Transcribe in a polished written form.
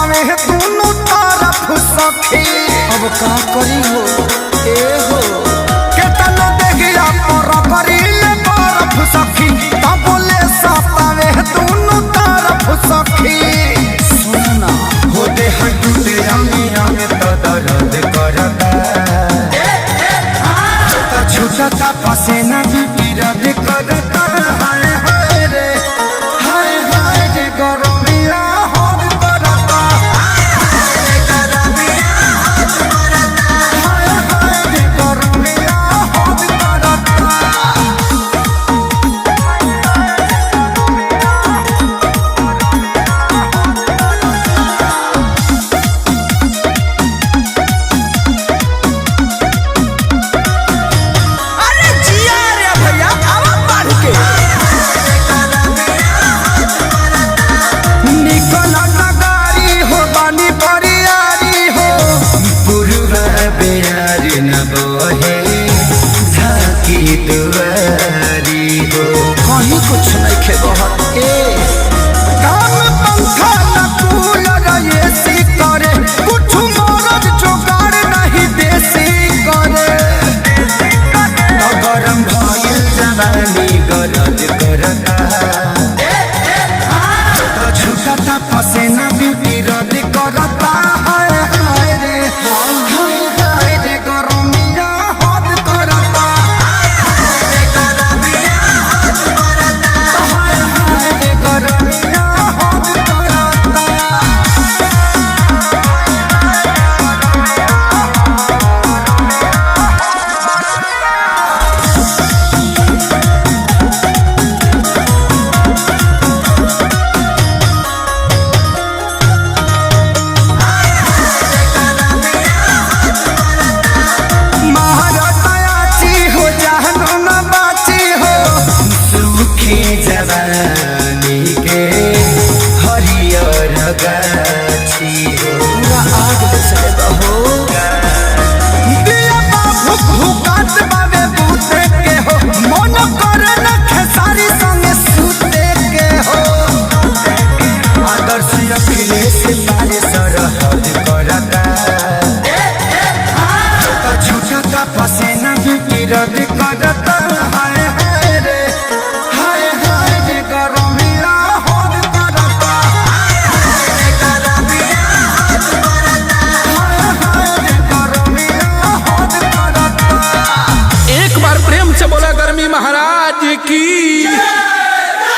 सतावे दोनों तरफ सखी। अब का करी हो ए हो केतनो देखिया पर करीले बरफ सखी तब बोले सतावे दोनों तरफ सखी। सुनना हो दे हटूटे आमी आमी तो दर्द करता छूटता पसीना भी विरोध करता। हाय हाय रे हाय हाय रे गरमिया हद करता। हाय हाय रे गरमिया हद करता। कहीं कुछ नहीं खेबहत के काम पंखा न कूलर एसी करे कुछ मरद जोगाड़ नहीं देसी करे। तो गरम भइल जवानी गरज करता तो छूटता पसीना भी विरोध करता। हाय हाय रे हाय हाय रे गरमिया हद करता। जवानी के हरियर गाछी हो आग से बहो दिया बाबू भूकात बाबे बूते के हो मन करे न खेसारी संगे सूते के हो। आदर्श अखिलेश पारे सरहद करता तो छूटता पसीना भी विरोध करता। हाय हाय रे हाय हाय रे गरमिया हद करता। हाय हाय रे गरमिया हद करता। एक बार प्रेम से बोला गर्मी महाराज की।